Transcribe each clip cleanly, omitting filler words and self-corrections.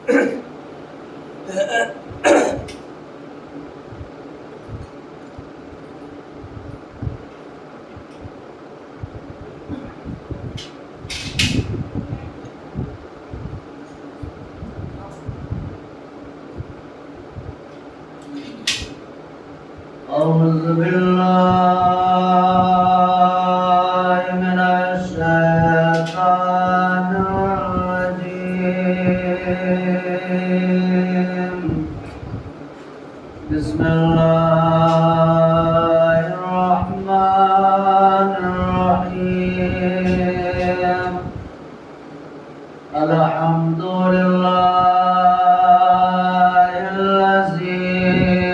أعوذ بالله من الشيطان الرجيم بسم الله الرحمن الرحيم الحمد لله الذي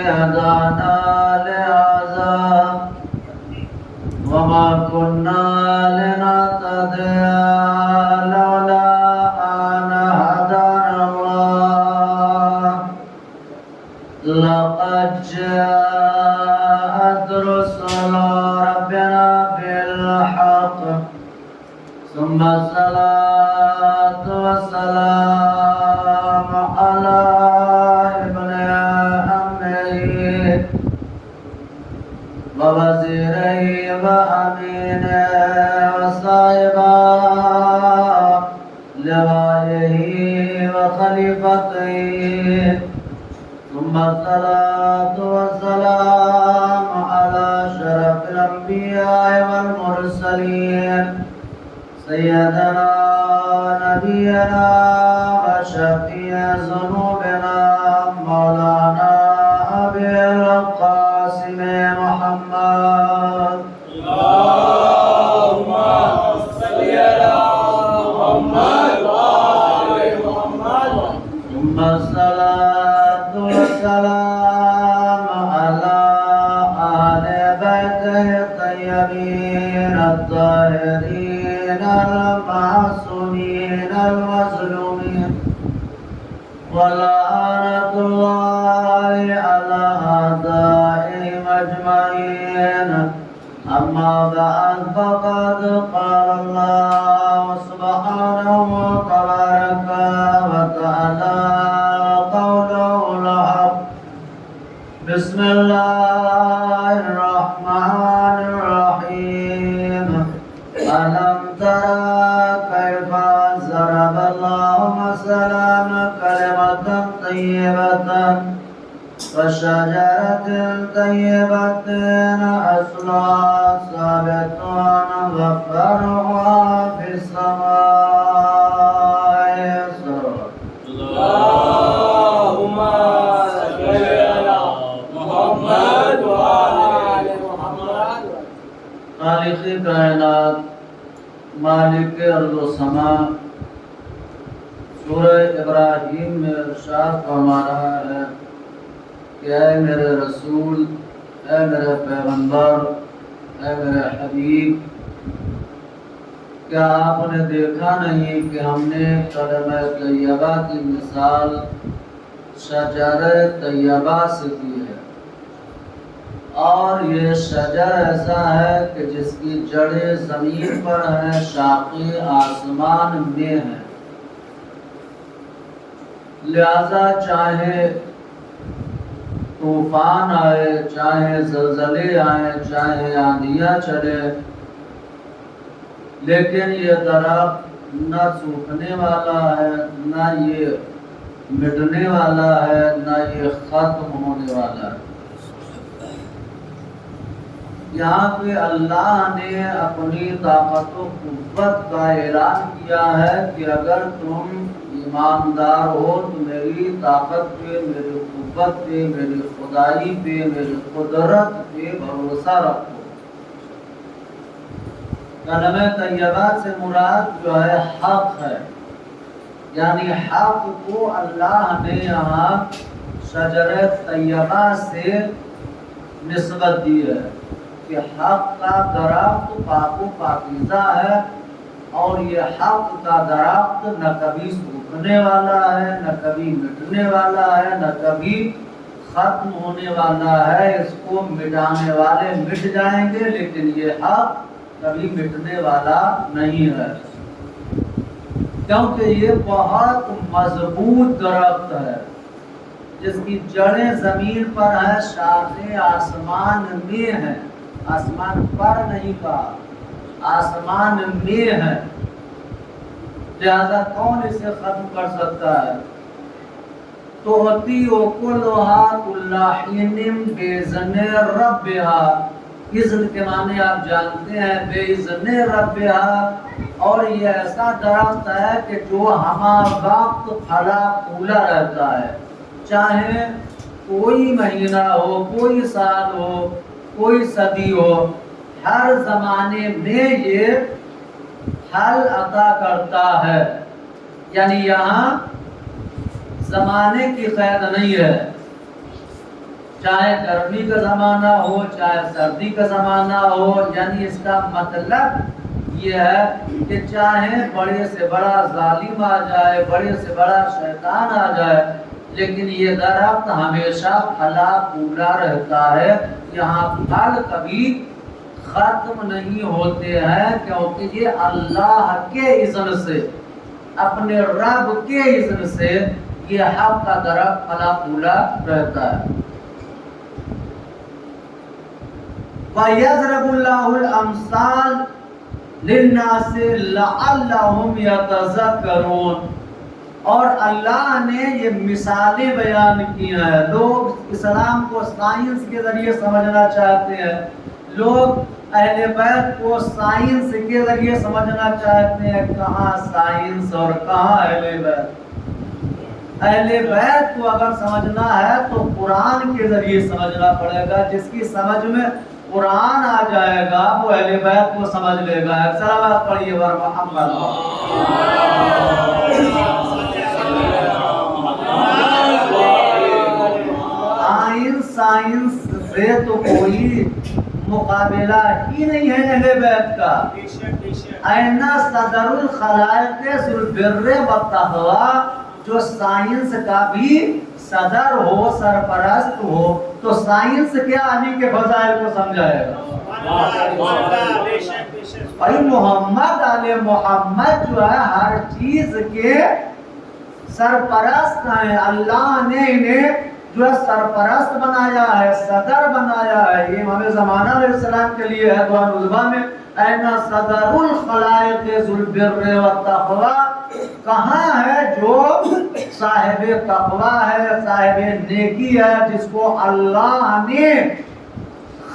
هدانا وما كنا لنهتدي لولا أن هدانا الله لقد جاءت رسل ربنا بالحق ثم الصلاة والسلام على ابن أمه ووزيره وأمينه وصاحبه لوائه وخليفته ثم الصلاة والسلام على شرف الأنبياء والمرسلين سيدنا نبينا وشفيع ذنوبنا مولانا أبي القاسم محمد اللهم صل على محمد وآل محمد ثم الصلاة والسلام على أهل بيته الطيبين الطاهرين المعصومين المظلومين ولعنة الله على أعدائهم أجمعين أما بعد فقد قال الله سبحانه تبارك وتعالى قوله الحق بسم الله الرحمن الرحيم ألم ترى كيف ضرب الله مثلا كلمة طيبة وشجرة طيبة أصلها ثابت وفرعها في السماء اللهم صل على محمد وآل محمد خالق کائنات مالک ارض و سما سورہ ابراہیم میں ارشاد فرما رہا ہے کہ اے میرے رسول، اے میرے پیغمبر، اے میرے حبیب، کیا آپ نے دیکھا نہیں کہ ہم نے کلمہ طیبہ کی مثال شجر طیبہ سے کی ہے، اور یہ شجر ایسا ہے کہ جس کی جڑیں زمین پر ہیں، شاخیں آسمان میں ہیں، لہذا چاہے طوفان آئے، چاہے زلزلے آئے، چاہے آندھیاں چلے، لیکن یہ درخت نہ سوکھنے والا ہے، نہ یہ مٹنے والا ہے، نہ یہ ختم ہونے والا ہے۔ یہاں پہ اللہ نے اپنی طاقت و قوت کا اعلان کیا ہے کہ اگر تم ایماندار ہو تو میری طاقت پہ، میری قوت پہ، میری خدائی پہ، میری قدرت پہ بھروسہ رکھو۔ کلمہ طیبہ سے مراد جو ہے حق ہے، یعنی حق کو اللہ نے یہاں شجر طیبہ سے نسبت دی ہے کہ حق کا درخت پاک و پاکیزہ ہے، اور یہ حق کا درخت نہ کبھی سوکھنے والا ہے، نہ کبھی مٹنے والا ہے، نہ کبھی ختم ہونے والا ہے۔ اس کو مٹانے والے مٹ جائیں گے، لیکن یہ حق کبھی مٹنے والا نہیں ہے۔ کیونکہ یہ بہت مضبوط درخت ہے جس کی جڑیں زمین پر ہیں، شاخیں آسمان میں ہیں، آسمان پر نہیں کہا، آسمان میں ہے، لہذا کون اسے ختم کر سکتا ہے؟ تؤتی اکلھا کل حین باذن ربھا، اذن کے معنی آپ جانتے ہیں، باذن ربھا، اور یہ ایسا درخت ہے کہ جو ہمہ وقت پھلا پھولا رہتا ہے، چاہے کوئی مہینہ ہو، کوئی سال ہو، کوئی صدی ہو، ہر زمانے میں یہ پھل عطا کرتا ہے۔ یعنی یہاں زمانے کی قید نہیں ہے، چاہے گرمی کا زمانہ ہو چاہے سردی کا زمانہ ہو، یعنی اس کا مطلب یہ ہے کہ چاہے بڑے سے بڑا ظالم آ جائے، بڑے سے بڑا شیطان آ جائے، لیکن یہ درخت ہمیشہ پھلا پھولا رہتا ہے، یہاں پھل کبھی ختم نہیں ہوتے ہیں، کیونکہ یہ اللہ کے اذن سے، اپنے رب کے اذن سے یہ حق کا درخت پھلا پھولا رہتا ہے۔ وَيَضْرِبُ اللَّهُ الْأَمْثَالَ لِلنَّاسِ لَعَلَّهُمْ يَتَذَكَّرُونَ، اور اللہ نے یہ مثالیں بیان کی ہیں۔ لوگ اسلام کو سائنس کے ذریعے سمجھنا چاہتے ہیں، لوگ اہل بیت کو سائنس کے ذریعے سمجھنا چاہتے ہیں، کہاں سائنس اور کہاں اہل بیت۔ اہل بیت کو اگر سمجھنا ہے تو قرآن کے ذریعے سمجھنا پڑے گا، جس کی سمجھ میں قرآن آ جائے گا وہ اہل بیت کو سمجھ لے گا۔ صلوات پڑھیے بر محمد۔ سائنس سے تو کوئی مقابلہ ہی نہیں ہے اہل بیت کا۔ این صدر الخلائق ذو البر والتقوی، جو سائنس کا بھی صدر ہو، سرپرست ہو، تو سائنس کیا علی کے فضائل کو سمجھائے گا؟ بھائی محمد علیہ محمد جو ہے ہر چیز کے سرپرست ہیں، اللہ نے انہیں جو ہے سرپرست بنایا ہے، صدر بنایا ہے۔ یہ امام زمانہ علیہ السلام کے لیے ہے دعا نظبہ میں، این صدر الخلائق ذو البر والتقوی، کہاں ہے جو صاحب تقوی ہے، صاحب نیکی ہے، جس کو اللہ نے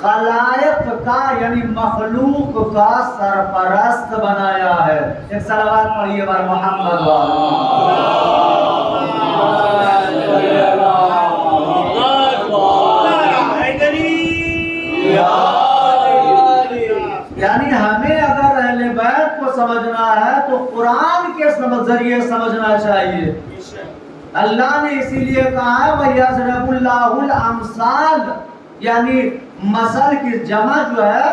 خلائق کا یعنی مخلوق کا سرپرست بنایا ہے۔ ایک صلوات پڑھیے بر محمد۔ یعنی ہمیں اگر اہل بیت کو سمجھنا ہے تو قرآن کے ذریعے سمجھنا چاہیے۔ اللہ نے اسی لیے کہا ہے وَيَضْرِبُ اللَّهُ الْأَمْثَالَ، یعنی مثل کی جمع جو ہے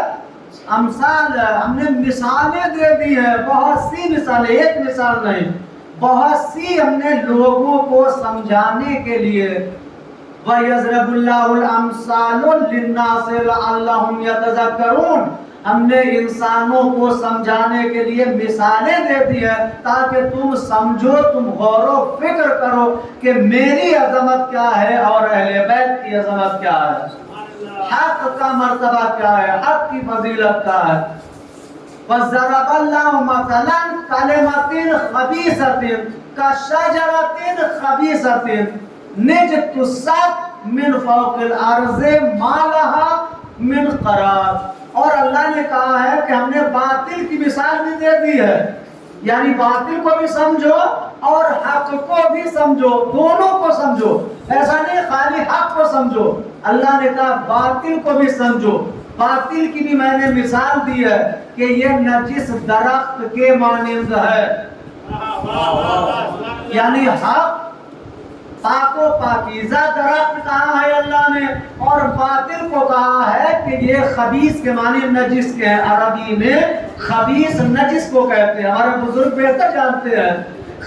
امثال ہے، ہم نے مثالیں دے دی ہیں، بہت سی مثالیں، ایک مثال نہیں، بہت سی ہم نے لوگوں کو سمجھانے کے لیے۔ وَيَضْرِبُ اللَّهُ الْأَمْثَالَ لِلنَّاسِ لَعَلَّهُمْ يَتَذَكَّرُونَ، ہم نے انسانوں کو سمجھانے کے لیے مثالیں دے دی ہیں تاکہ تم سمجھو، تم غور و فکر کرو کہ میری عظمت کیا ہے اور اہل بیت کی عظمت کیا ہے، حق کا مرتبہ کیا ہے، حق کی فضیلت کیا ہے۔ وَضَرَبَ اللَّهُ مَثَلًا كَلِمَةٍ خَبِيثَةٍ كَشَجَرَةٍ خَبِيثَةٍ اجْتُثَّتْ مِنْ فَوْقِ الْأَرْضِ مَا لَهَا مِنْ قَرَارٍ، اور اللہ نے کہا ہے کہ ہم نے باطل کی مثال بھی دے دی ہے، یعنی باطل کو بھی سمجھو اور حق کو بھی سمجھو، دونوں کو سمجھو، ایسا نہیں خالی حق کو سمجھو۔ اللہ نے کہا باطل کو بھی سمجھو، باطل کی بھی میں نے مثال دی ہے کہ یہ نجس درخت کے مانند ہے، یعنی حق پاک و پاکیزہ درخت کہا ہے اللہ نے، اور باطل کو کہا ہے کہ یہ خبیث کے معنی نجس کے ہیں۔ عربی میں خبیث نجس کو کہتے ہیں، ہمارے بزرگ بہتر جانتے ہیں،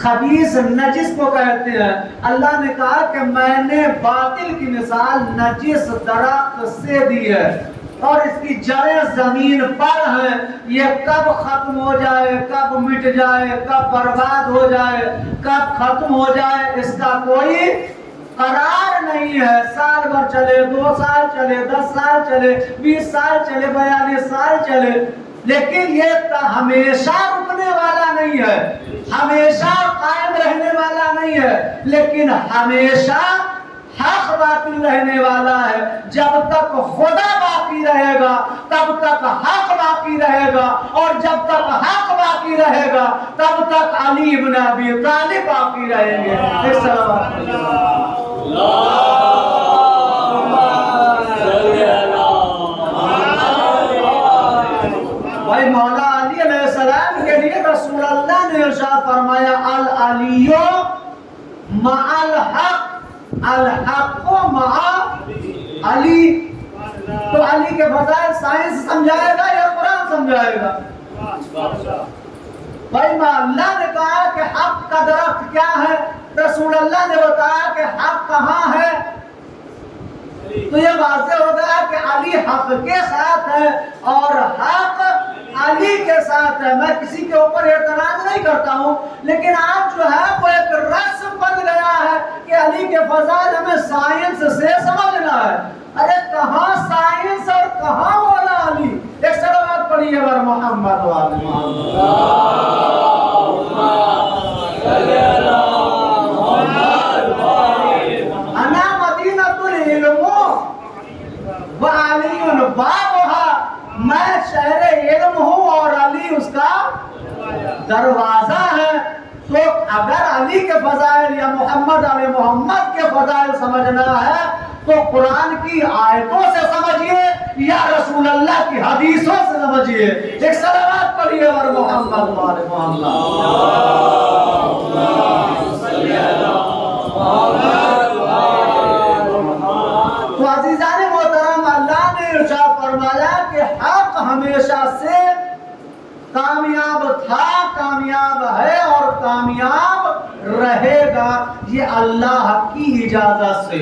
خبیث نجس کو کہتے ہیں۔ اللہ نے کہا کہ میں نے باطل کی مثال نجس درخت سے دی ہے، اور اس کی جڑیں زمین پر ہیں، یہ کب ختم ہو جائے، کب مٹ جائے، کب برباد ہو جائے، کب ختم ہو جائے، اس کا کوئی قرار نہیں ہے۔ سال بھر چلے، 2 سال چلے، 10 سال چلے، 20 سال چلے، 42 سال چلے، لیکن یہ ہمیشہ رکنے والا نہیں ہے، ہمیشہ قائم رہنے والا نہیں ہے، لیکن ہمیشہ حق باقی رہنے والا ہے۔ جب تک خدا باقی رہے گا تب تک حق باقی رہے گا، اور جب تک حق باقی رہے گا تب تک علی بن ابی طالب باقی رہیں گے۔ بھائی مولا علی علیہ السلام کے لیے رسول اللہ نے ارشاد فرمایا العلی مع الحق، الحق مع علی۔ تو علی کے فضائل سائنس سمجھائے گا یا قرآن سمجھائے گا؟ بھائی اللہ نے کہا کہ حق کا درخت کیا ہے، رسول اللہ نے بتایا کہ حق کہاں ہے، تو یہ واضح ہو گیا کہ علی حق کے ساتھ ہے اور حق علی کے ساتھ ہے۔ میں کسی کے اوپر اعتراض نہیں کرتا ہوں، لیکن آج جو ہے وہ ایک رسم بن گیا ہے کہ علی کے فضائل ہمیں سائنس سے سمجھنا ہے۔ ارے کہاں سائنس اور کہاں مولا علی؟ ایک صلوات پڑھیے بر محمد و آل محمد۔ انا مدینۃ العلم وعلی بابها، میں شہر علم ہوں اور علی اس کا دروازہ ہے۔ تو اگر علی کے فضائل یا محمد علی محمد کے فضائل سمجھنا ہے تو قرآن کی آیتوں سے سمجھیے یا رسول اللہ کی حدیثوں سے سمجھیے۔ ایک صلوات پڑھیے بر محمد و آل محمد۔ تو عزیزان محترم، اللہ نے ارشاد فرمایا کہ حق ہمیشہ سے کامیاب تھا، کامیاب ہے اور کامیاب رہے گا، یہ اللہ کی اجازت سے۔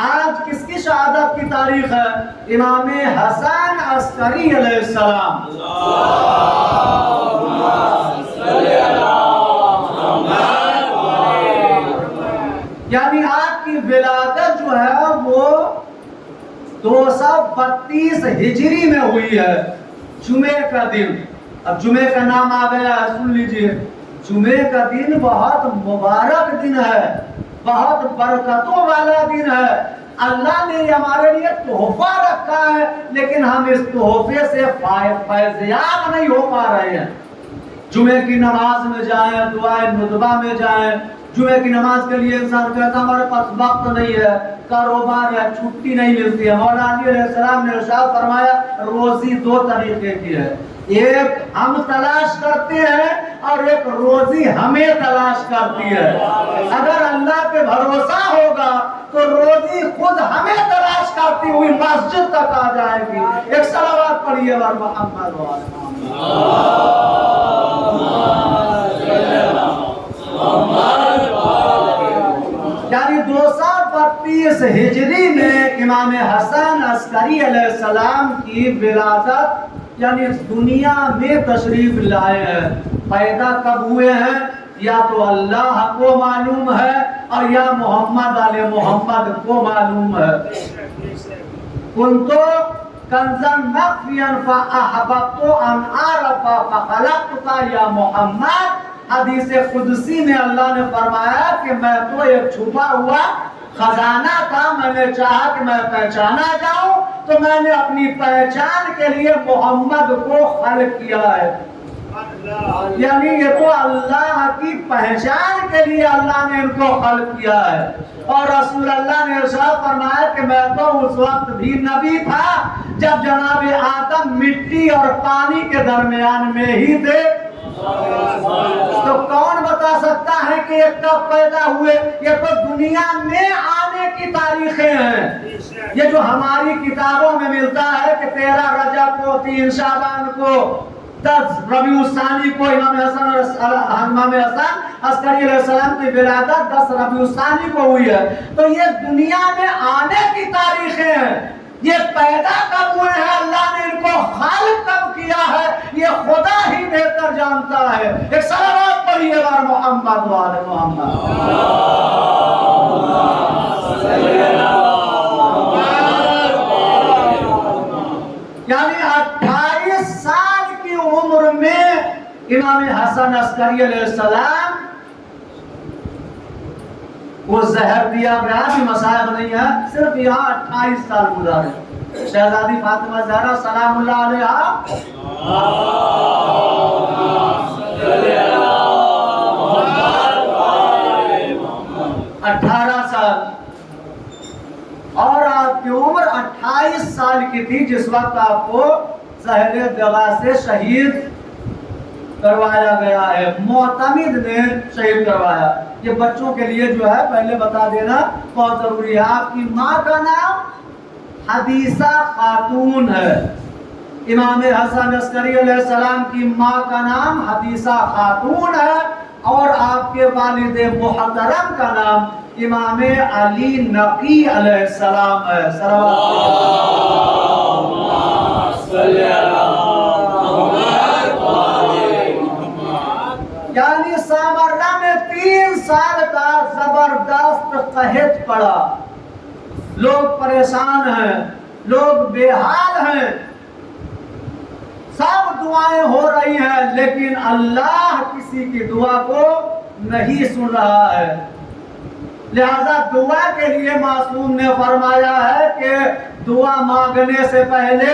آج کس کی شہادت کی تاریخ ہے؟ امام حسن عسکری علیہ السلام۔ یعنی آپ کی ولادت جو ہے وہ 232 ہجری میں ہوئی ہے، جمعے کا دن۔ اب جمعے کا نام آ گیا ہے، سن لیجئے، جمعے کا دن بہت مبارک دن ہے، بہت برکتوں والا دن ہے۔ اللہ نے ہمارے لیے تحفہ رکھا ہے، لیکن ہم اس تحفے سے فیضیاب نہیں ہو پا رہے ہیں۔ جمعے کی نماز میں جائیں، دعائے ندبہ میں جائیں، جمعے کی نماز کے لیے انسان کہتا ہے ہمارے پاس وقت نہیں ہے، کاروبار ہے، چھٹی نہیں ملتی ہے۔ مولا علی علیہ السلام نے ارشاد فرمایا روزی 2 طریقے کی ہے، ایک ہم تلاش کرتے ہیں اور ایک روزی ہمیں تلاش کرتی ہے۔ اگر اللہ پہ بھروسہ ہوگا تو روزی خود ہمیں تلاش کرتی ہوئی مسجد تک آ جائے گی۔ ایک صلوات پڑھیے بر محمد و آل محمد۔ یعنی 232 ہجری میں امام حسن عسکری علیہ السلام کی ولادت یعنی اس دنیا میں تشریف لائے ہیں۔ پیدا کب ہوئے ہیں یا تو اللہ کو معلوم ہے اور یا محمد علیہ محمد کو معلوم ہے۔ کنتو کنزا مخفیا فاحببت ان اعرف فخلقتك یا محمد۔ حدیث قدسی میں اللہ نے فرمایا کہ میں تو ایک چھپا ہوا خزانہ تھا، میں نے چاہا کہ میں پہچانا جاؤں تو میں نے اپنی پہچان کے لیے محمد کو خلق کیا ہے۔ یعنی یہ تو اللہ کی پہچان کے لیے اللہ نے ان کو خلق کیا ہے۔ اور رسول اللہ نے ارشاد فرمایا کہ میں تو اس وقت بھی نبی تھا جب جناب آدم مٹی اور پانی کے درمیان میں ہی تھے۔ تو کون بتا سکتا ہے کہ یہ کب پیدا ہوئے؟ یہ تو دنیا میں آنے کی تاریخیں ہیں۔ یہ جو ہماری کتابوں میں ملتا ہے کہ 13 رجب کو، 3 شعبان کو، 10 ربیع الثانی کو امام حسن عسکری علیہ السلام کی ولادت 10 ربیع الثانی کو ہوئی ہے، تو یہ دنیا میں آنے کی تاریخیں ہیں۔ یہ پیدا کب ہوئے ہیں، اللہ نے ان کو خالق کب کیا ہے، یہ خدا ہی بہتر جانتا ہے۔ ایک صلوات پڑھیے بار محمد و آل محمد۔ یعنی 28 سال کی عمر میں امام حسن عسکری علیہ السلام وہ زہر دیا گیا بھی مسائب نہیں ہے، صرف یہاں 28 سال گزارے۔ شہزادی فاطمہ زہرا سلام اللہ علیہا 18 سال، اور آپ کی عمر 28 سال کی تھی جس وقت آپ کو زہر دغا سے شہید کروایا گیا ہے، معتمد نے شہید کروایا۔ یہ بچوں کے لیے جو ہے پہلے بتا دینا بہت ضروری ہے۔ آپ کی ماں کا نام حدیثہ خاتون ہے، امام حسن عسکری علیہ السلام کی ماں کا نام حدیثہ خاتون ہے، اور آپ کے والد محترم کا نام امام علی نقی علیہ السلام ہے۔ یعنی سامرہ میں 3 سال کا زبردست قحط پڑا، لوگ پریشان ہیں، لوگ بے حال ہیں، سب دعائیں ہو رہی ہیں، لیکن اللہ کسی کی دعا کو نہیں سن رہا ہے۔ لہذا دعا کے لیے معصوم نے فرمایا ہے کہ دعا مانگنے سے پہلے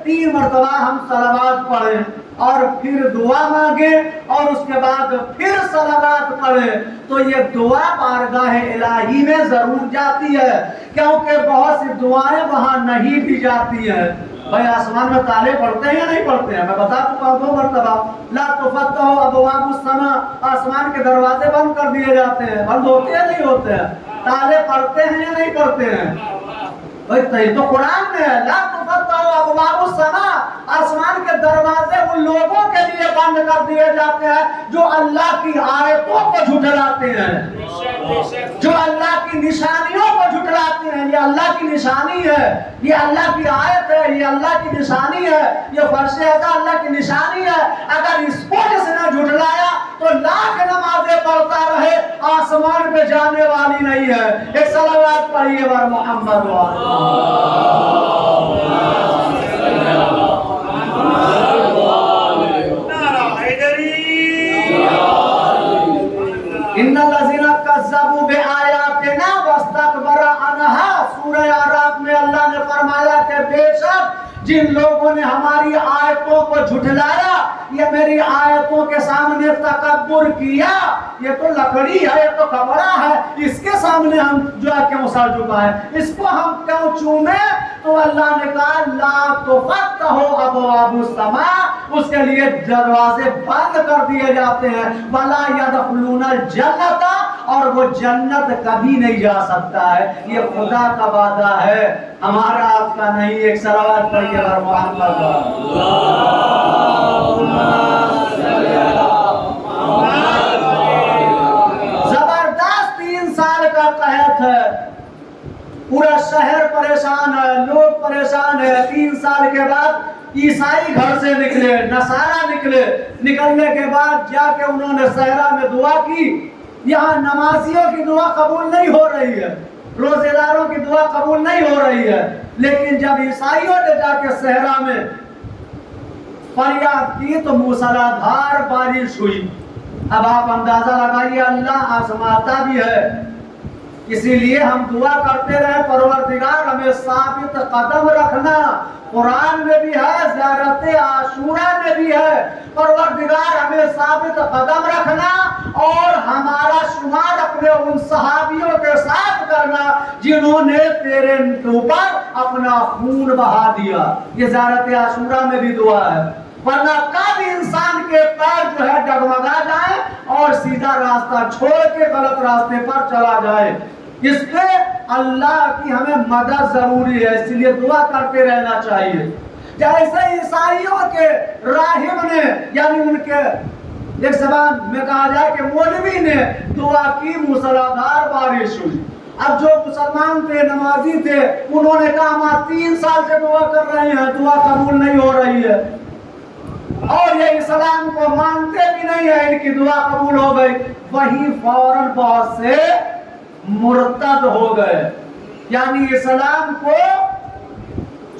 3 مرتبہ ہم صلوات پڑھیں، اور پھر دعا مانگیں، اور اس کے بعد پھر صلوات پڑھیں، تو یہ دعا بارگاہ الہی میں ضرور جاتی ہے، کیونکہ بہت سی دعائیں وہاں نہیں بھی جاتی ہیں۔ بھائی آسمان میں تالے پڑھتے ہیں یا نہیں پڑھتے ہیں؟ میں بتا چکا ہوں 2 مرتبہ، لا تفتح ابواب السماء، آسمان کے دروازے بند کر دیے جاتے ہیں، بند ہوتے ہیں نہیں ہوتے ہیں؟ تالے پڑھتے ہیں یا نہیں پڑھتے ہیں؟ بھائی تو قرآن میں ہے، لا تفتح ابواب السماء، آسمان کے دروازے ان لوگوں کے لیے بند کر دیے جاتے ہیں جو اللہ کی آیتوں کو جھٹلاتے ہیں، جو اللہ کی نشانیوں کو جھٹلاتے ہیں۔ یہ اللہ کی نشانی ہے، یہ اللہ کی آیت ہے، یہ اللہ کی نشانی ہے، یہ فرش اعظم اللہ کی نشانی ہے۔ اگر اس کو جس نے جھٹلایا تو لاکھ نمازیں پڑھتا رہے، آسمان پہ جانے والی نہیں ہے۔ ایک صلوات پڑھیے بار محمد و آل ان الذین کذبوا بآیاتنا واستکبروا عنہا، سورہ اعراف میں اللہ نے فرمایا کہ بے شک جن لوگوں نے ہماری آیتوں کو جھٹلایا، یہ میری آیتوں کے سامنے تکبر کیا، یہ تو لکڑی ہے، یہ تو کپڑا ہے، اس کے سامنے ہم جو ہے کیوں سر جھکائیں، اس کو ہم کیوں چومیں؟ تو اللہ نے کہا لا تفتح ابواب السماء، اس کے لیے دروازے بند کر دیے جاتے ہیں، ولا يدخلون الجنۃ، اور وہ جنت کبھی نہیں جا سکتا ہے۔ یہ خدا کا وعدہ ہے، ہمارا آپ کا نہیں۔ ایک صلوات پڑھیے بر محمد۔ زبردست 3 سال کا قحط ہے، پورا شہر پریشان ہے، لوگ پریشان ہیں۔ 3 سال کے بعد عیسائی گھر سے نکلے، نصارہ نکلے، نکلنے کے بعد جا کے انہوں نے صحرا میں دعا کی۔ یہاں نمازیوں کی دعا قبول نہیں ہو رہی ہے، روزے داروں کی دعا قبول نہیں ہو رہی ہے، لیکن جب عیسائیوں نے جا کے صحرا میں فریاد کی تو موسلادھار بارش ہوئی۔ اب آپ اندازہ لگائیے، اللہ آزماتا بھی ہے، اسی لیے ہم دعا کرتے رہے پروردگار ہمیں ثابت قدم رکھنا۔ قرآن میں بھی ہے، زیارت عاشورہ میں بھی ہے، پروردگار ہمیں ثابت قدم رکھنا اور ہمارا شمار اپنے ان صحابیوں کے ساتھ کرنا جنہوں نے تیرے اوپر اپنا خون بہا دیا۔ یہ زیارت عاشورہ میں بھی دعا ہے، ورنہ کب انسان کے پیر جو ہے ڈگمگا جائے اور سیدھا راستہ چھوڑ کے غلط راستے پر چلا جائے۔ اس پہ اللہ کی ہمیں مدد ضروری ہے، اس لیے دعا کرتے رہنا چاہیے۔ جیسے عیسائیوں کے راہب نے، یعنی ان کے ایک زبان میں کہا جائے کہ مولوی نے دعا کی، موسلادھار بارش ہوئی، اب جو مسلمان تھے، نمازی تھے، انہوں نے کہا ہم 3 سال سے دعا کر رہے ہیں، دعا قبول نہیں ہو رہی ہے، اور یہ اسلام کو مانتے بھی نہیں ہے، ان کی دعا قبول ہو گئی۔ وہی فوراً بہت سے مرتد ہو گئے، یعنی اسلام کو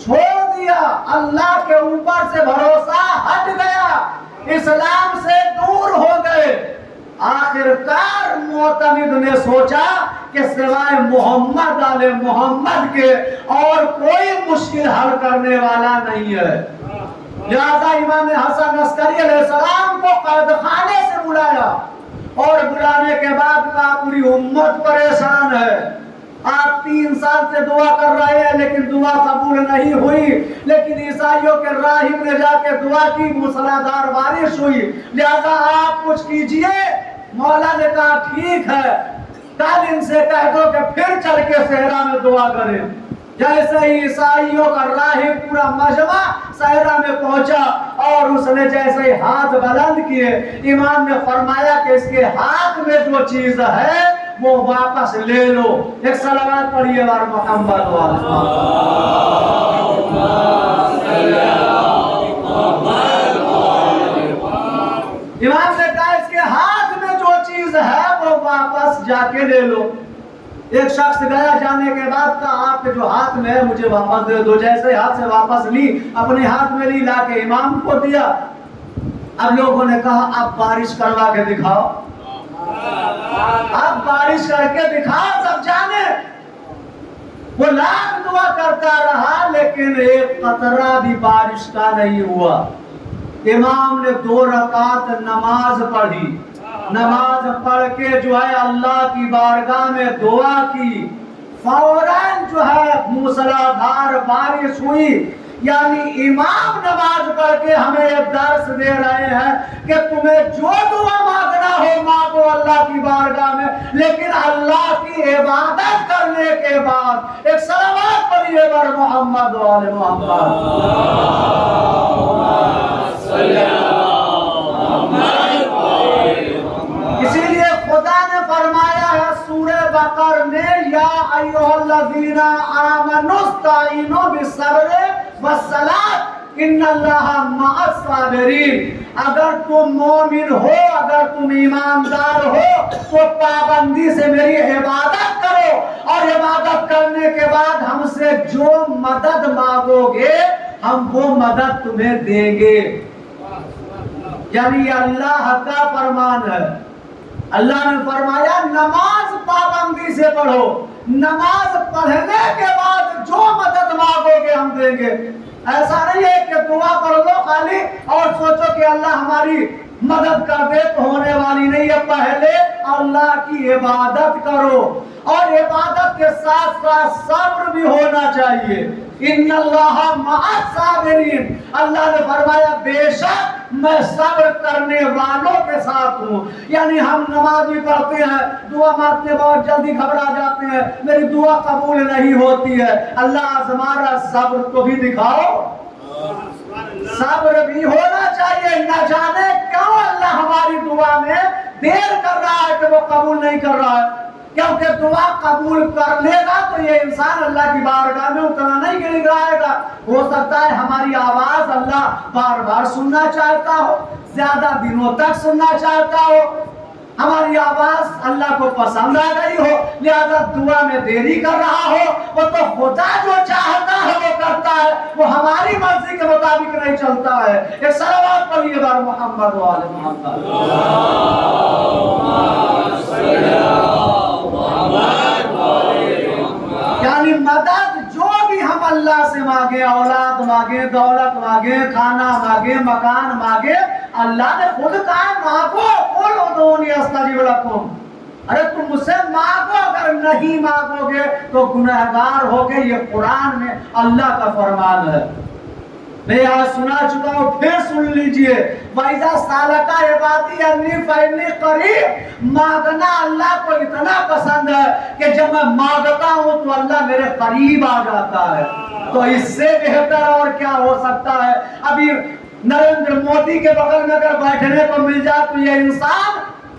چھوڑ دیا، اللہ کے اوپر سے بھروسہ ہٹ گیا، اسلام سے دور ہو گئے۔ آخرکار معتمد نے سوچا کہ سوائے محمد آل محمد کے اور کوئی مشکل حل کرنے والا نہیں ہے، لہذا امام حسن عسکری علیہ السلام کو قید خانے سے بلایا، اور بلانے کے بعد کہا پوری امت پریشان ہے، آپ 3 سال سے دعا کر رہے ہیں لیکن دعا قبول نہیں ہوئی، لیکن عیسائیوں کے راہب نے جا کے دعا کی، موسلادھار بارش ہوئی، لہذا آپ کچھ کیجئے۔ مولا نے کہا ٹھیک ہے، کل ان سے کہہ دو کہ پھر چل کے صحرا میں دعا کریں۔ جیسے ہی عیسائیوں کا راہب پورا مجمع صحرا میں پہنچا، اور اس نے جیسے ہی ہاتھ بلند کیے، امام نے فرمایا کہ اس کے ہاتھ میں جو چیز ہے وہ واپس لے لو۔ ایک صلوات پڑھیے بار محمد امام نے کہا اس کے ہاتھ میں جو چیز ہے وہ واپس جا کے لے لو۔ ایک شخص گیا، جانے کے بعد کہا آپ کے جو ہاتھ میں ہے مجھے واپس دے دو۔ جیسے ہاتھ سے واپس لی، اپنے ہاتھ میں لی، لا کے امام کو دیا۔ اب لوگوں نے کہا اب بارش کروا کے دکھاؤ، اب بارش کر کے دکھاؤ، سب جانے۔ وہ لاکھ دعا کرتا رہا لیکن ایک قطرہ بھی بارش کا نہیں ہوا۔ امام نے 2 رکعت نماز پڑھی، نماز پڑھ کے جو ہے اللہ کی بارگاہ میں دعا کی، فوراً جو ہے موسلادھار بارش ہوئی۔ یعنی امام نماز پڑھ کے ہمیں یہ درس دے رہے ہیں کہ تمہیں جو دعا مانگنا ہو مانگو اللہ کی بارگاہ میں، لیکن اللہ کی عبادت کرنے کے بعد ایک صلوات پڑھیے بر محمد و آل محمد۔ اسی لیے خدا نے فرمایا ہے سورہ بقرہ میں، یا ایھا الذین آمنوا استعینوا بالصبر والصلاۃ ان اللہ مع الصابرین۔ اگر تم مومن ہو، اگر تم ایماندار ہو تو پابندی سے میری عبادت کرو، اور عبادت کرنے کے بعد ہم سے جو مدد مانگو گے ہم وہ مدد تمہیں دیں گے۔ یعنی یہ اللہ کا فرمان ہے۔ اللہ نے فرمایا نماز پابندی سے پڑھو، نماز پڑھنے کے بعد جو مدد مانگو گے ہم دیں گے۔ ایسا نہیں ہے کہ دعا پڑھ لو خالی اور سوچو کہ اللہ ہماری مدد کر دے، تو ہونے والی نہیں ہے۔ پہلے اللہ کی عبادت کرو، اور عبادت کے ساتھ ساتھ صبر بھی ہونا چاہیے۔ ان اللہ مع الصابرین، اللہ نے فرمایا بے شک میں صبر کرنے والوں کے ساتھ ہوں۔ یعنی ہم نماز بھی پڑھتے ہیں، دعا مانگتے بہت جلدی گھبرا جاتے ہیں، میری دعا قبول نہیں ہوتی ہے۔ اللہ ہمارا صبر کو بھی دکھاؤ، صبر بھی ہونا چاہیے۔ نہ جانے کیوں اللہ ہماری دعا میں دیر کر رہا ہے کہ وہ قبول نہیں کر رہا ہے، کیونکہ دعا قبول کر لے گا تو یہ انسان اللہ کی بارگاہ میں اتنا نہیں گر آئے گا۔ ہو سکتا ہے ہماری آواز اللہ بار بار سننا چاہتا ہو، زیادہ دنوں تک سننا چاہتا ہو، ہماری آواز اللہ کو پسند آ گئی ہو، لہذا دعا میں دیری کر رہا ہو۔ وہ تو خدا جو چاہتا ہے وہ کرتا ہے، وہ ہماری مرضی کے مطابق نہیں چلتا ہے۔ ایک صلوات پڑھیے بار محمد و آل محمد۔ یعنی مدد جو بھی ہم اللہ سے مانگے، اولاد مانگے، دولت مانگے، کھانا مانگے، مکان مانگے، اللہ نے خود کہا مانگو، قل ادعونی استجب لکم۔ ارے تم مجھ سے مانگو، اگر نہیں مانگو گے تو گنہگار ہوگے۔ یہ قرآن میں اللہ کا فرمان ہے، میں یہاں سنا چکا ہوں، پھر سن لیجئے۔ وَإِذَا سَأَلَكَ عِبَادِي عَنِّي فَإِنِّي قَرِيبٌ۔ مانگنا اللہ کو اتنا پسند ہے کہ جب میں مانگتا ہوں تو اللہ میرے قریب آ جاتا ہے۔ تو اس سے بہتر اور کیا ہو سکتا ہے؟ ابھی نریندر مودی کے بغل میں اگر بیٹھنے کو مل جائے تو یہ انسان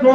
2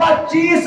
25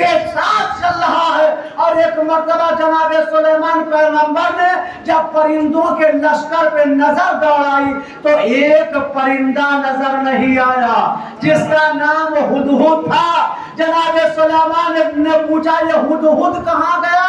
کے ساتھ چل رہا ہے. اور ایک مرتبہ جناب سلیمان پیغمبر نے جب پرندوں کے لشکر پہ نظر دوڑائی تو ایک پرندہ نظر نہیں آیا جس کا نام ہدہد تھا. جناب سلیمان نے پوچھا یہ ہدہد کہاں گیا؟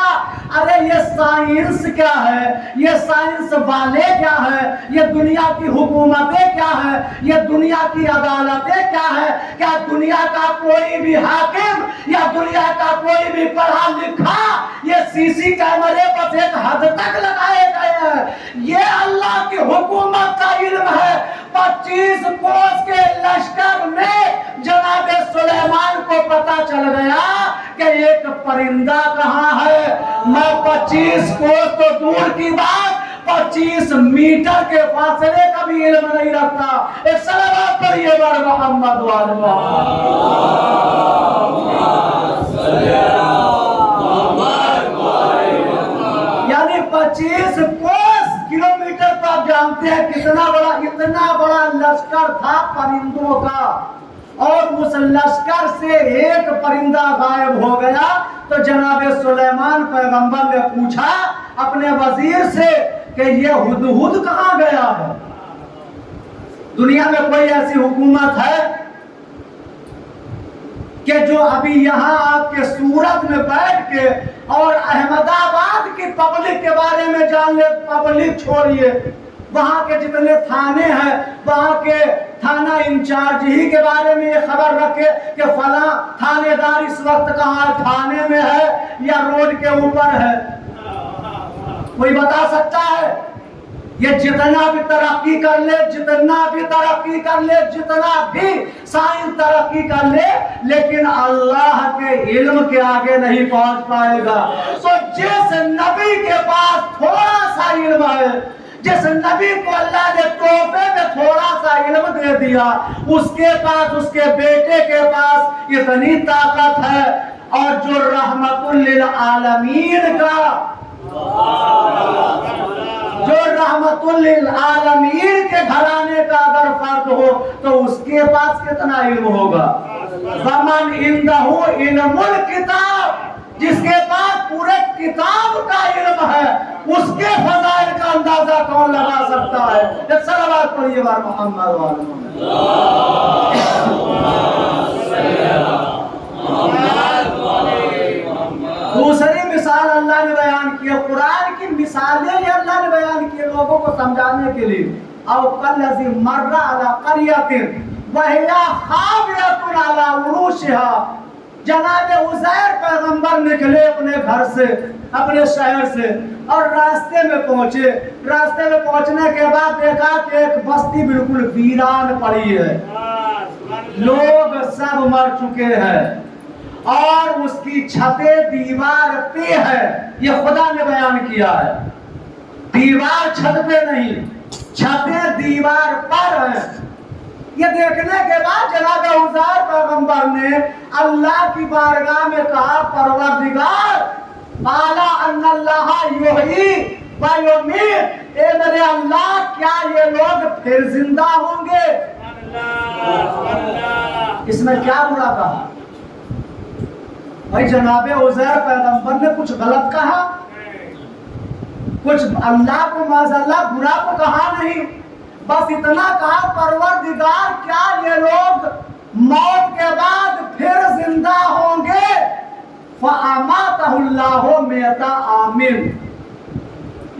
ارے یہ سائنس کیا ہے، یہ سائنس والے کیا ہے، یہ دنیا کی حکومتیں کیا ہے، یہ دنیا کی عدالتیں کیا ہے؟ کیا دنیا کا کوئی بھی حاکم یا دنیا کا کوئی بھی پڑھا لکھا یہ سی سی کیمرے بس ایک حد تک لگائے گئے ہیں؟ یہ اللہ کی حکومت کا علم ہے. 25 کوس کے لشکر میں جناب سلیمان کو پتا چل گیا کہ ایک پرندہ کہاں ہے. میں 25 کوس تو دور کی بات 25 میٹر کے فاصلے کا بھی علم نہیں رکھتا. ایک صلوات پڑھیے بار محمد وآل یعنی 25 کوس کلومیٹر تو آپ جانتے ہیں اتنا بڑا لشکر تھا پرندوں کا. اور اس لشکر سے ایک پرندہ غائب ہو گیا تو جناب سلیمان پیغمبر نے پوچھا اپنے وزیر سے کہ یہ ہدہد کہاں گیا ہے؟ دنیا میں کوئی ایسی حکومت ہے کہ جو ابھی یہاں آپ کے سورت میں بیٹھ کے اور احمد آباد کی پبلک کے بارے میں جان لے؟ پبلک چھوڑیے، وہاں کے جتنے تھانے ہیں وہاں کے تھانہ انچارج ہی کے بارے میں یہ خبر رکھے کہ فلاں تھانے دار اس وقت کہاں تھانے میں ہے یا روڈ کے اوپر ہے. کوئی بتا سکتا ہے؟ یہ جتنا بھی ترقی کر لے، جتنا بھی ترقی کر لے، جتنا بھی سائنس ترقی کر لے، لیکن اللہ کے علم کے آگے نہیں پہنچ پائے گا. تو جس نبی کے پاس تھوڑا سا علم ہے، جس نبی کو اللہ نے تحفے میں تھوڑا سا علم دے دیا، اس کے پاس، اس کے بیٹے کے پاس اتنی طاقت ہے. اور جو رحمت للعالمین کا، جو رحمت للعالمین کے گھرانے کا اگر فرد ہو تو اس کے پاس کتنا علم ہوگا. ومن عنده علم الکتاب، جس کے پاس پورے کتاب کا علم ہے، اس کے فضائل کا اندازہ کون لگا سکتا ہے؟ ایک صلوات پڑھیے بار محمد وآل محمد. دوسری مثال اللہ نے بیان کی، قرآن کی مثالیں یہ اللہ نے بیان کی لوگوں کو سمجھانے کے لیے. او کالذی مر علی قریۃ وہی خاویۃ علی عروشها. جناب عزیر پیغمبر نکلے اپنے گھر سے، اپنے شہر سے، اور راستے میں پہنچے. راستے میں پہنچنے کے بعد دیکھا کہ ایک بستی بالکل ویران پڑی ہے، لوگ سب مر چکے ہیں اور اس کی چھتیں دیوار پہ ہے. یہ خدا نے بیان کیا ہے، دیوار چھت پہ نہیں، چھتیں دیوار پر ہیں. یہ دیکھنے کے بعد جناب عزیر پیغمبر نے اللہ کی بارگاہ میں کہا پروردگار، قال ان اللہ یحیی و یمیت، اے میرے اللہ کیا یہ لوگ پھر زندہ ہوں گے؟ اس میں کیا برا کہا؟ بھائی جناب عزیر پیغمبر نے کچھ غلط کہا؟ کچھ اللہ کو معاذ اللہ برا کو کہا نہیں، بس اتنا کہا پروردگار کیا یہ لوگ موت کے بعد پھر زندہ ہوں گے؟ فَأَمَاتَهُ اللَّهُ مِئَةَ عَامٍ.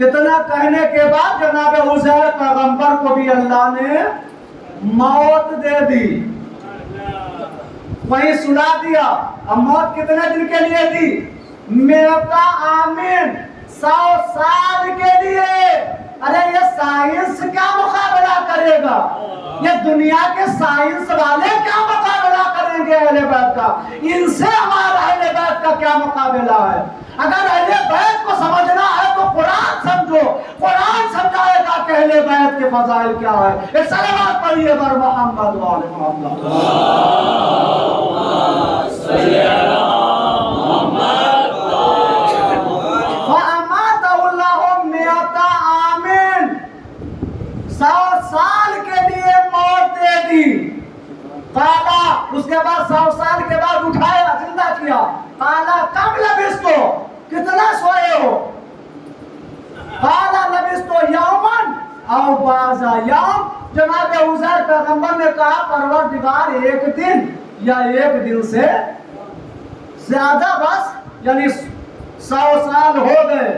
اتنا کہنے کے بعد جناب عزیر پیغمبر کو بھی اللہ نے موت دے دی، وہیں سلا دیا. اب موت کتنے دن کے لیے دی؟ 100 عامٍ، 100 سال کے لیے. ارے یہ سائنس کیا مقابلہ کرے گا؟ یہ دنیا کے سائنس والے کیا مقابلہ کریں گے اہل بیت کا؟ ان سے ہمارا اہل بیت کا کیا مقابلہ ہے؟ اگر اہل بیت کو سمجھنا ہے تو قرآن سمجھو، قرآن سمجھائے گا کہ اہل بیت کے فضائل کیا ہے. ایک صلوات پڑھیے بر محمد وآل محمد. فَأَمَاتَهُ اللَّهُ مِئَةَ عَامٍ، 100 سال کے لیے موت دے دی. قَالَ، اس کے بعد 100 سال کے بعد اٹھایا، زندہ پتہ کیا، قالا کم لبثتو، کتنا سوئے ہو؟ قالا لبثتو یومن او بعض یوم، جناب عزیر پیغمبر نے کہا پروردگار ایک دن یا ایک دن سے زیادہ، بس یعنی 100 سال ہو گئے،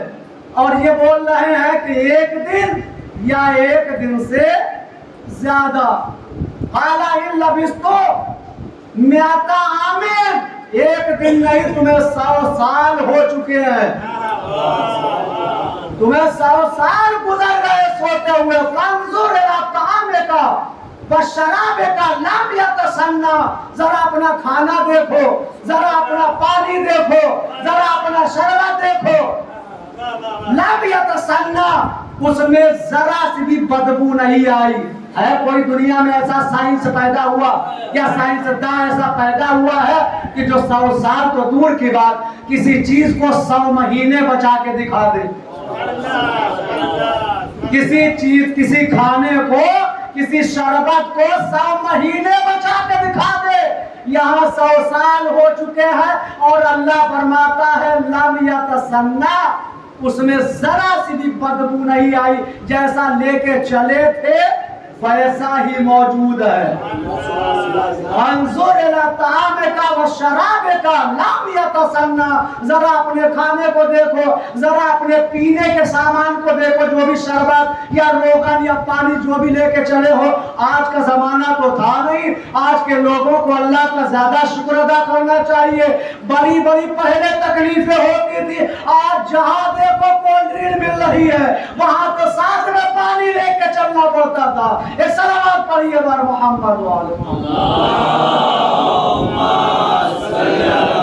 اور یہ بول رہے ہیں کہ ایک دن یا ایک دن سے زیادہ۔ قالا ان لبثتو مئۃ عام، ایک دن نہیں تمہیں 100 سال ہو چکے ہیں، تمہیں 100 سال گزر گئے سوتے ہوئے۔ فانظر الی طعامک وشرابک لم یتسنى، ذرا اپنا کھانا دیکھو، ذرا اپنا پانی دیکھو، ذرا اپنا شربت دیکھو، لم یتسنى، اس میں ذرا سی بھی بدبو نہیں آئی۔ ہے کوئی دنیا میں ایسا سائنس پیدا ہوا یا سائنسداں ایسا پیدا ہوا ہے کہ جو 100 سال تو دور کی بات کسی چیز کو 100 مہینے بچا کے دکھا دے؟ کسی چیز، کسی کھانے کو، کسی شربت کو 100 مہینے بچا کے دکھا دے؟ یہاں 100 سال ہو چکے ہیں اور اللہ فرماتا ہے لم یتسنى، اس میں ذرا سی بھی بدبو نہیں آئی، جیسا لے کے چلے تھے ویسا ہی موجود ہے۔ انظر الی طعامک وشرابک لم یتسنى، ذرا اپنے کھانے کو دیکھو، ذرا اپنے پینے کے سامان کو دیکھو، جو بھی شربت یا روغن یا پانی جو بھی لے کے چلے ہو۔ آج کا زمانہ تو تھا نہیں، آج کے لوگوں کو اللہ کا زیادہ شکر ادا کرنا چاہیے۔ بڑی بڑی پہلے تکلیفیں ہوتی تھی، آج جہاں دیکھو کولڈ ڈرنک مل رہی ہے، وہاں تو ساتھ میں پانی لے کے چلنا پڑتا تھا۔ ایک صلوات پڑھیے بر محمد و آل محمد۔ اللہم صلی علی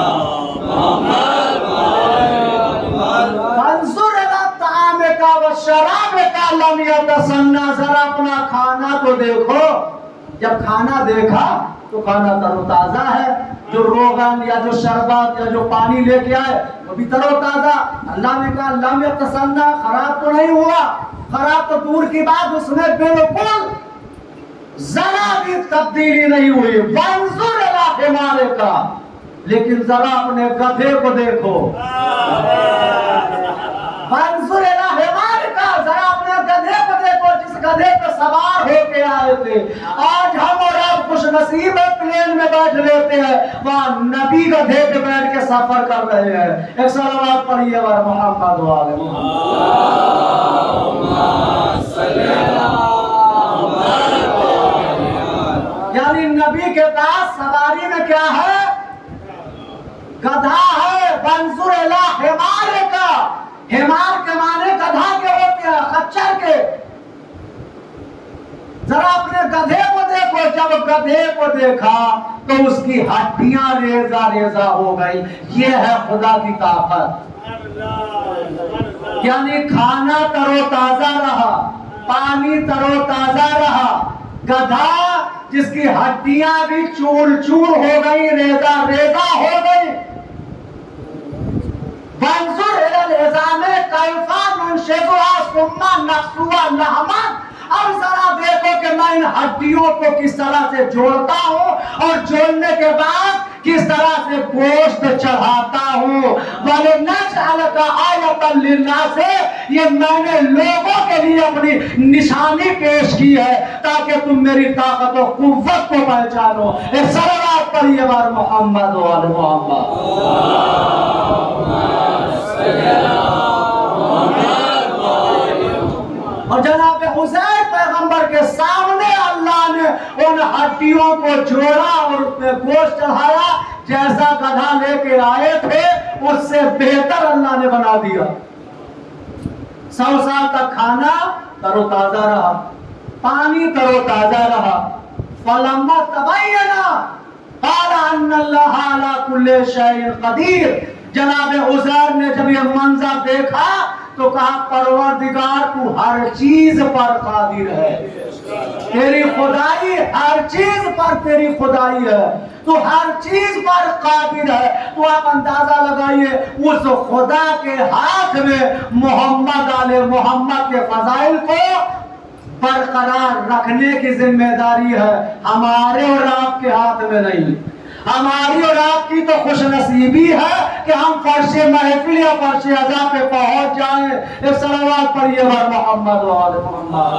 محمد و آل محمد۔ فانظر الی طعامک وشرابک لم یتسنى، ذرا اپنا کھانا تو دیکھو۔ جب کھانا دیکھا تو کھانا تر و تازہ ہے، جو روغن یا جو شربت یا جو پانی لے کے آئے وہ بھی تر و تازہ۔ اللہ نے کہا لم یتسنى، خراب تو نہیں ہوا، خراب تو دور کی بات، اس میں بالکل ذرا بھی تبدیلی نہیں ہوئی۔ وانظر الی حمارک، لیکن ذرا اپنے گدھے کو دیکھو۔ وانظر الی حمارک، ذرا اپنے گدھے کو دیکھو، جس گدھے پہ سوار ہو کے آئے تھے۔ آج ہم اور آپ خوش نصیب ہے، پلین میں بیٹھ لیتے ہیں، وہاں نبی گدھے پہ بیٹھ کے سفر کر رہے ہیں۔ ایک صلوات پڑھیے بر محمد و آل محمد۔ اللہم صلی علی محمد و آل محمد۔ یعنی نبی کے پاس سواری میں کیا ہے؟ گدھا ہے۔ وانظر الی حمارک، حمار کے معنی گدھا کے ہوتے ہیں، خچر کے۔ ذرا اپنے گدھے کو دیکھو، جب گدھے کو دیکھا تو اس کی ہڈیاں ریزہ ریزہ ہو گئی۔ یہ ہے خدا کی طاقت۔ یعنی کھانا تر و تازہ رہا، پانی تر و تازہ رہا، گدھا جس کی ہڈیاں بھی چور چور ہو گئی، ریزہ ریزہ ہو گئی۔ وانظر الی العظام کیف ننشزها ثم نکسوها لحما، اب ذرا دیکھو کہ میں ان ہڈیوں کو کس طرح سے جوڑتا ہوں اور جوڑنے کے بعد کس طرح سے گوشت چڑھاتا ہوں۔ وَلِنَجْعَلَكَ آیَةً لِلنَّاسِ، یہ میں نے لوگوں کے لیے اپنی نشانی پیش کی ہے تاکہ تم میری طاقت و قوت کو پہچانو۔ ایک صلوات پڑھیے بار محمد و آل محمد۔ اور جناب عزیر پیغمبر کے سامنے اللہ نے ان ہڈیوں کو جوڑا اور اس میں گوشت چڑھایا، جیسا گدھا لے کے آئے تھے اس سے بہتر اللہ نے بنا دیا۔ 100 سال تک کھانا تر و تازہ رہا، پانی تر و تازہ رہا۔ فَلَمَّا تَبَيَّنَ قَالَ أَنَّ اللَّهَ عَلَى كُلِّ شَيْءٍ قَدِيرٌ، جناب عزیر نے جب یہ منظر دیکھا تو کہا پروردگار تو ہر چیز پر قادر ہے، تیری خدائی ہر چیز پر تیری خدائی ہے، تو ہر چیز پر قادر ہے۔ تو آپ اندازہ لگائیے اس خدا کے ہاتھ میں محمد علیہ محمد کے فضائل کو برقرار رکھنے کی ذمہ داری ہے، ہمارے اور آپ کے ہاتھ میں نہیں۔ ہماری اور آپ کی تو خوش نصیبی ہے کہ ہم فرش محفل یا فرش عزا پہ پہنچ جائیں. ایک صلوات پڑھیے بر محمد و آل محمد.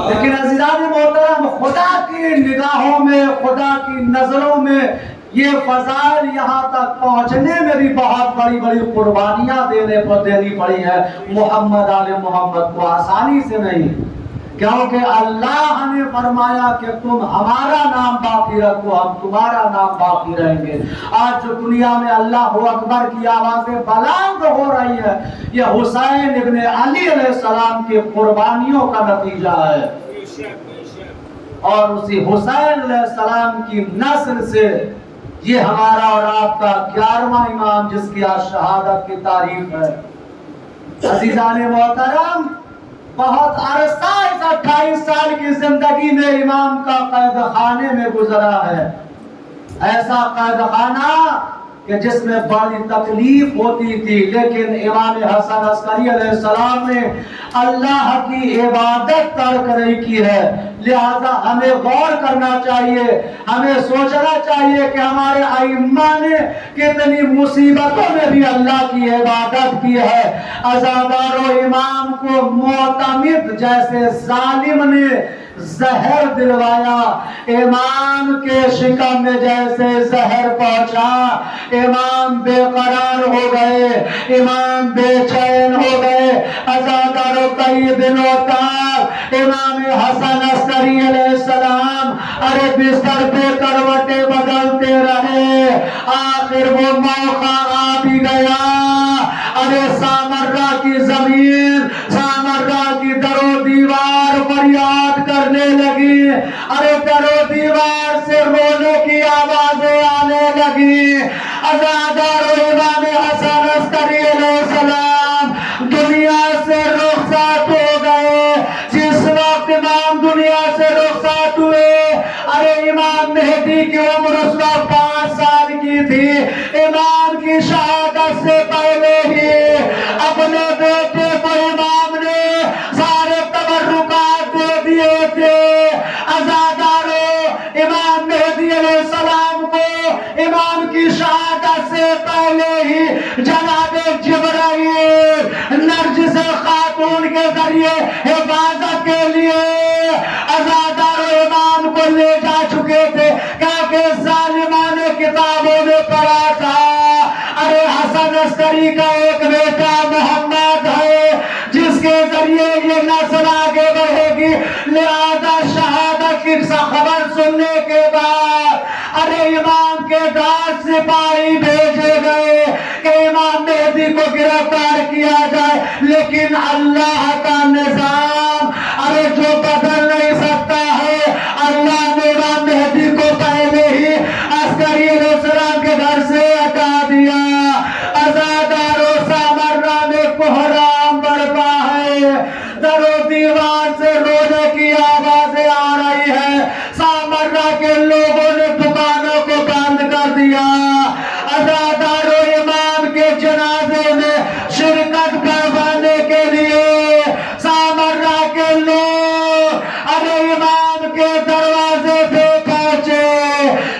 لیکن عزیزان محترم، خدا کی نگاہوں میں، خدا کی نظروں میں یہ فضائل یہاں تک پہنچنے میں بھی بہت بڑی بڑی قربانیاں دینی پڑی ہے محمد آل محمد کو، آسانی سے نہیں. کیونکہ اللہ نے فرمایا کہ تم ہمارا نام باقی رکھو، ہم تمہارا نام باقی رہیں گے. آج جو دنیا میں اللہ اکبر کی آوازیں بلند ہو رہی ہے، یہ حسین ابن علی علیہ السلام کی قربانیوں کا نتیجہ ہے. اور اسی حسین علیہ السلام کی نسل سے یہ ہمارا اور آپ کا 11واں امام جس کی آج شہادت کی تاریخ ہے. عزیزان محترم، بہت عرصہ اس 28 سال کی زندگی میں امام کا قید خانے میں گزرا ہے. ایسا قید خانہ کہ جس میں بڑی تکلیف ہوتی تھی، لیکن امام حسن عسکری علیہ السلام نے اللہ کی عبادت ترک نہیں کی ہے. لہذا ہمیں غور کرنا چاہیے، ہمیں سوچنا چاہیے کہ ہمارے ائمہ نے کتنی مصیبتوں میں بھی اللہ کی عبادت کی ہے. عزادار و امام کو معتمد جیسے ظالم نے زہر دلوایا، امام کے شکم میں جیسے زہر پہنچا، امام بے قرار ہو گئے، امام بے چین ہو گئے. عزاداروں کئی دنوں تک امام حسن عسکری علیہ السلام بستر پہ کروٹیں بدلتے رہے. آخر وہ موقع آ بھی گیا. سامرہ کی زمین، سامرہ کی در و دیوار فریاد کرنے لگی. در و دیوار سے رونے کی آوازیں آنے لگی. عزادار و امام حسن عسکری علیہ السلام دنیا سے رخصت ہو گئے. جس وقت امام دنیا سے رخصت ہوئے، امام مہدی کی عمر اس وقت 5 سال کی تھی. امام کی شہادت سے پہلے ہی اپنے بیٹے کو امام نے سارے تبرکات دے دیے تھے. عزاداروں، امام مہدی علیہ السلام کو امام کی شہادت سے پہلے ہی جناب جبرائیل نرجس خاتون کے ذریعے حفاظت کے لیے عزاداروں امام کو لے جا چکے تھے، کیونکہ ظالمان نے کتابوں میں پڑھا تھا حسن عسکری کا ایک بیٹا محمد ہے جس کے ذریعے یہ نسل آگے بڑھے گی. لہذا شہادت کی خبر سننے کے بعد امام کے 10 سپاہی بھیجے گئے کہ امام مہدی کو گرفتار کیا جائے. لیکن اللہ کا نظام جو بدل نہیں سکتا ہے، اللہ نے امام مہدی کو پہلے ہی عسکری علیہ السلام کے گھر سے ہٹا دیا. عزاداروں، سامرہ میں کوہرام برپا ہے. در و دیوار سے رونے کی آوازیں آ رہی ہے. سامرہ کے لوگوں نے دکانوں کو بند کر دیا. عزاداروں، امام کے جنازے میں شرکت کروانے کے لیے سامرہ کے لوگ امام کے دروازے پہ پہنچے.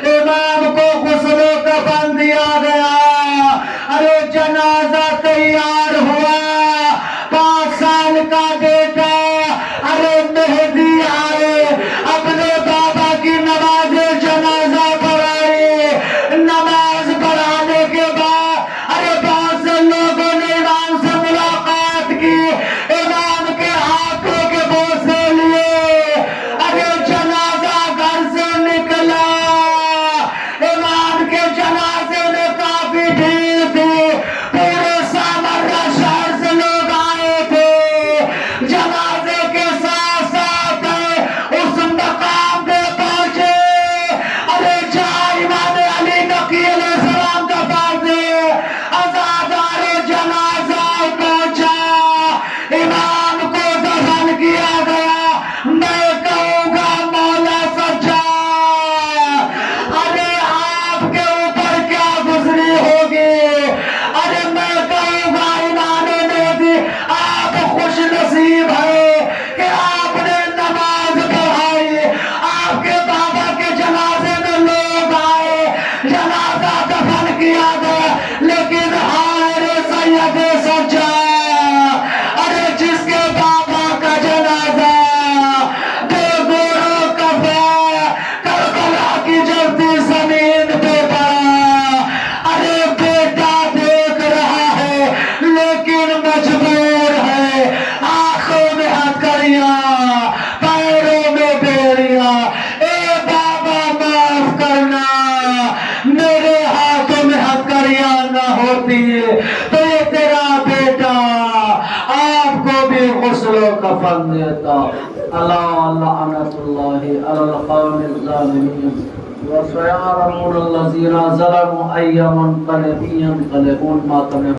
امام کو غسل و کفن دیا گیا. جنازہ تیار ہوا. 5 سال کا بیٹا مہدی آئے، اپنے بابا کی نماز جنازہ پڑھائی. نماز پڑھانے کے بعد بہت سے لوگوں نے امام سے ملاقات کی، امام کے ہاتھوں کے بوسے لیے. جنازہ گھر سے نکلا. امام کے جنازے میں کافی بھیڑ تھی. پورے سامرہ ہوتی تو یہ تیرا بیٹا آپ کو بھی غسل و کفن دیتا. اللہ لعنت اللہ علی القوم الظالمین وسيعلمون الذين ظلموا أي منقلب ينقلبون. ما